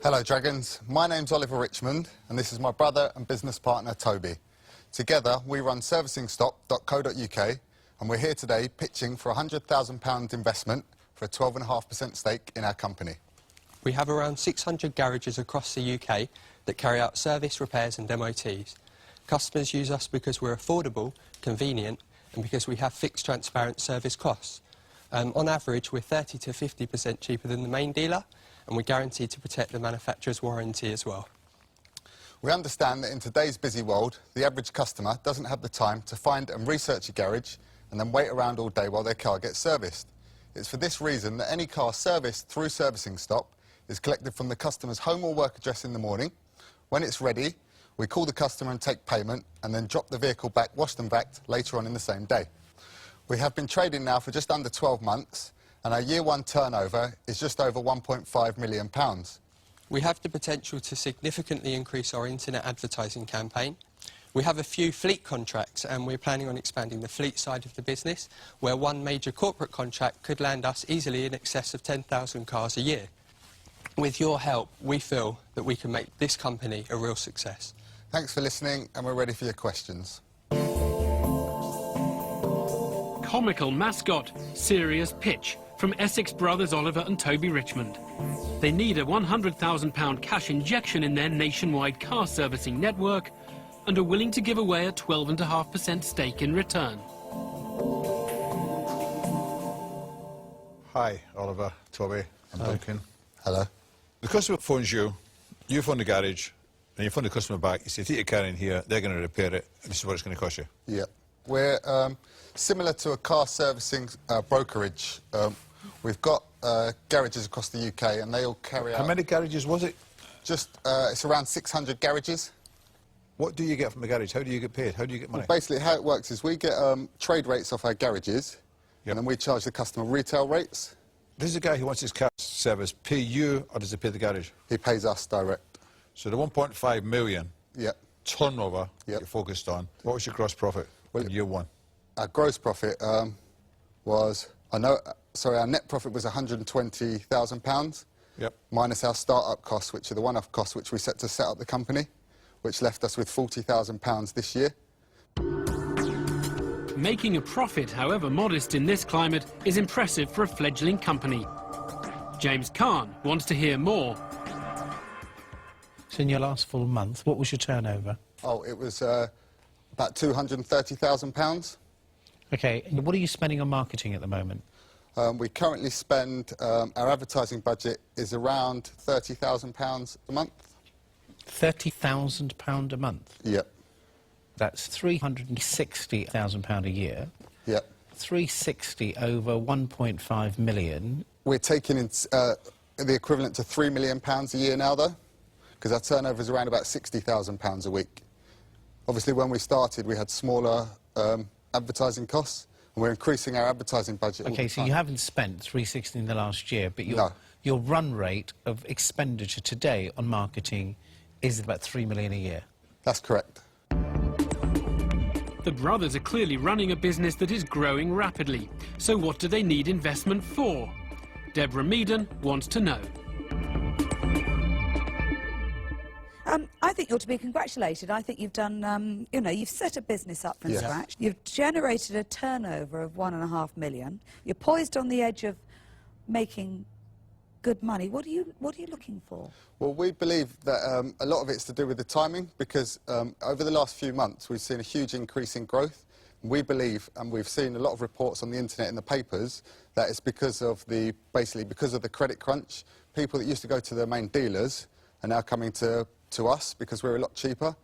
Hello Dragons, my name's Oliver Richmond and this is my brother and business partner Toby. Together we run servicingstop.co.uk and we're here today pitching for a £100,000 investment for a 12.5% stake in our company. We have around 600 garages across the UK that carry out service, repairs and MOTs. Customers use us because we're affordable, convenient and because we have fixed transparent service costs. On average we're 30 to 50% cheaper than the main dealer and we're guaranteed to protect the manufacturer's warranty as well. We understand that in today's busy world, the average customer doesn't have the time to find and research a garage and then wait around all day while their car gets serviced. It's for this reason that any car serviced through Servicing Stop is collected from the customer's home or work address in the morning. When it's ready, we call the customer and take payment and then drop the vehicle back, washed and vacked, later on in the same day. We have been trading now for just under 12 months and our year one turnover is just over £1.5 million. We have the potential to significantly increase our internet advertising campaign. We have a few fleet contracts and we're planning on expanding the fleet side of the business, where one major corporate contract could land us easily in excess of 10,000 cars a year. With your help, we feel that we can make this company a real success. Thanks for listening and we're ready for your questions. Comical mascot, serious pitch from Essex brothers Oliver and Toby Richmond. They need a £100,000 cash injection in their nationwide car servicing network and are willing to give away a 12.5% stake in return. Hi, Oliver, Toby, and Duncan. Hello. The customer phones you, you phone the garage, and you phone the customer back. You say, take your car in here, they're going to repair it, and this is what it's going to cost you. Yeah. We're similar to a car servicing brokerage. We've got garages across the UK and they all carry out... How many garages was it? Just, it's around 600 garages. What do you get from the garage? How do you get paid? How do you get money? Well, basically how it works is we get trade rates off our garages and then we charge the customer retail rates. Does the guy who wants his car service pay you or does he pay the garage? He pays us direct. So the 1.5 million turnover you're focused on, what was your gross profit in year one? Our gross profit was... our net profit was £120,000, minus our start-up costs, which are the one-off costs which we set to set up the company, which left us with £40,000 this year. Making a profit, however modest in this climate, is impressive for a fledgling company. James Khan wants to hear more. So in your last full month, what was your turnover? Oh, it was about £230,000. OK, and what are you spending on marketing at the moment? We currently spend, our advertising budget is around £30,000 a month. £30,000 a month? Yep. That's £360,000 a year. Yep. 360 over 1.5 million. We're taking in the equivalent to £3 million a year now, though, because our turnover is around about £60,000 a week. Obviously, when we started, we had smaller advertising costs, and we're increasing our advertising budget all the time. So you haven't spent 360 in the last year, but your run rate of expenditure today on marketing is about 3 million a year. That's correct. The brothers are clearly running a business that is growing rapidly. So what do they need investment for? Deborah Meaden wants to know. I think you ought to be congratulated. I think you've done, you know, you've set a business up from scratch. You've generated a turnover of £1.5 million. You're poised on the edge of making good money. What are you looking for? Well, we believe that a lot of it's to do with the timing, because over the last few months we've seen a huge increase in growth. We believe, and we've seen a lot of reports on the internet and the papers, that it's because of basically because of the credit crunch. People that used to go to their main dealers are now coming to us because we're a lot cheaper,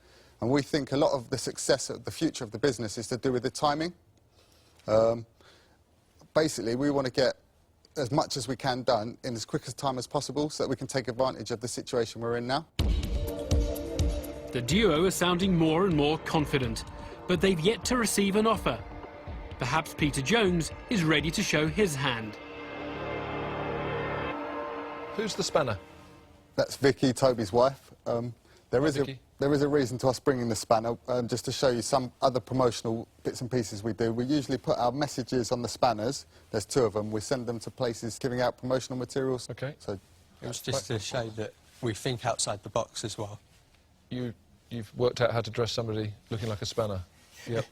and we think a lot of the success of the future of the business is to do with the timing. Basically, we want to get as much as we can done in as quick a time as possible so that we can take advantage of the situation we're in now. The duo are sounding more and more confident, but they've yet to receive an offer. Perhaps Peter Jones is ready to show his hand. Who's the spanner? That's Vicky, Toby's wife. There is a reason to us bringing the spanner, just to show you some other promotional bits and pieces we do. We usually put our messages on the spanners. There's 2 of them. We send them to places giving out promotional materials. Okay. So it was just to show that we think outside the box as well. You've worked out how to dress somebody looking like a spanner. Yep.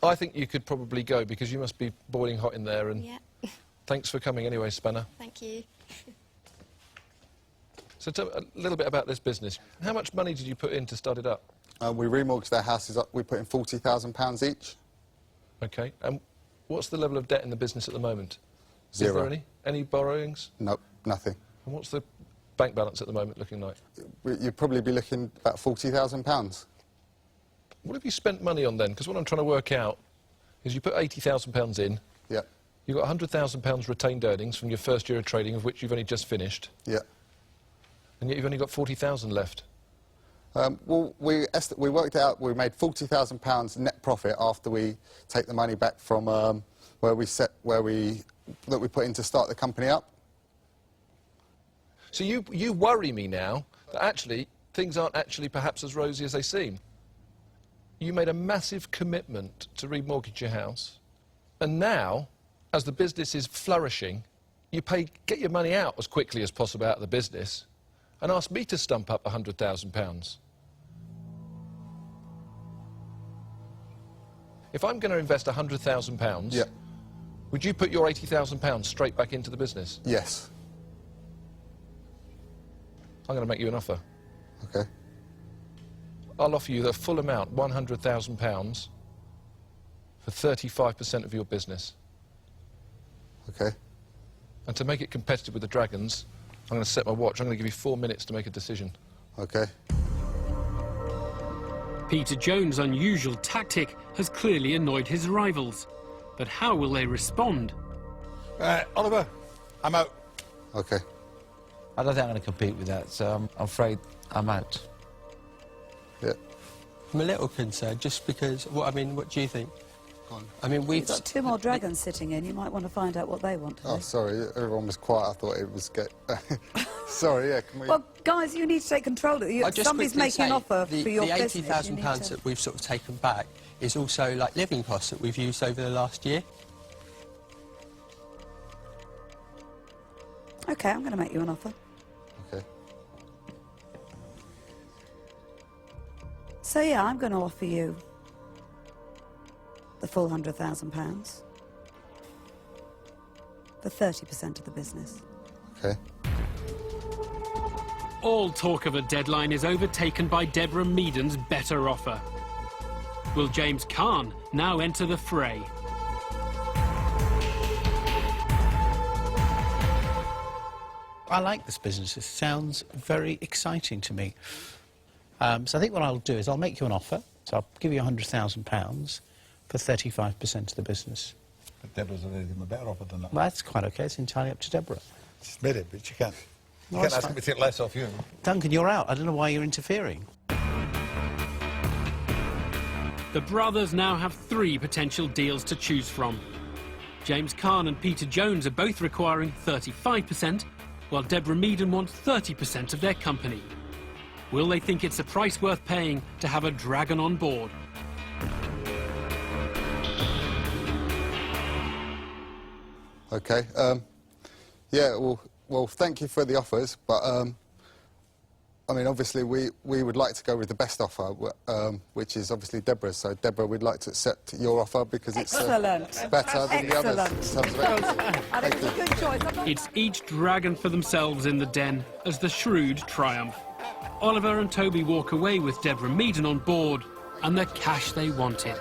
I think you could probably go because you must be boiling hot in there. And Yeah. thanks for coming anyway, Spanner. Thank you. So tell me a little bit about this business. How much money did you put in to start it up? We remortgaged our houses up. We put in £40,000 each. Okay. And what's the level of debt in the business at the moment? Zero. Is there any borrowings? Nope, nothing. And what's the bank balance at the moment looking like? You'd probably be looking about £40,000. What have you spent money on then? Because what I'm trying to work out is you put £80,000 in. Yeah. You've got £100,000 retained earnings from your first year of trading, of which you've only just finished. Yeah. And yet you've only got 40,000 left. Well, we worked it out. We made £40,000 net profit after we take the money back from that we put in to start the company up. So you worry me now that actually things aren't actually perhaps as rosy as they seem. You made a massive commitment to remortgage your house, and now, as the business is flourishing, you get your money out as quickly as possible out of the business and ask me to stump up £100,000. If I'm going to invest £100,000, Yeah. would you put your £80,000 straight back into the business? Yes. I'm going to make you an offer. Okay. I'll offer you the full amount, £100,000, for 35% of your business. Okay. And to make it competitive with the Dragons, I'm going to set my watch. I'm going to give you 4 minutes to make a decision. Okay. Peter Jones' unusual tactic has clearly annoyed his rivals. But how will they respond? Oliver, I'm out. Okay. I don't think I'm going to compete with that, so I'm afraid I'm out. Yeah. I'm a little concerned just because, what do you think? I mean, We've got two more dragons sitting in. You might want to find out what they want to do. Oh, sorry. Everyone was quiet. I thought it was Sorry, yeah. Can we... Well, guys, you need to take control of it. Somebody's making an offer for your business. The £80,000 that we've sort of taken back is also like living costs that we've used over the last year. OK, I'm going to make you an offer. Okay. So, yeah, I'm going to offer you the full £100,000 for 30% of the business. Okay. All talk of a deadline is overtaken by Deborah Meaden's better offer. Will James Caan now enter the fray? I like this business. It sounds very exciting to me. So I think what I'll do is I'll make you an offer. So I'll give you £100,000 for 35% of the business. But Deborah's already given a better offer than that. Well, that's quite OK. It's entirely up to Deborah. She's made it, but she can't. You Well, can't that's ask him to take less off you. Duncan, you're out. I don't know why you're interfering. The brothers now have 3 potential deals to choose from. James Caan and Peter Jones are both requiring 35%, while Deborah Meaden wants 30% of their company. Will they think it's a price worth paying to have a dragon on board? Okay. Yeah, well, thank you for the offers, but, I mean, obviously, we would like to go with the best offer, which is obviously Deborah's. So, Deborah, we'd like to accept your offer because it's better than the others. I think it's a good choice. It's each dragon for themselves in the den as the shrewd triumph. Oliver and Toby walk away with Deborah Meaden on board and the cash they wanted.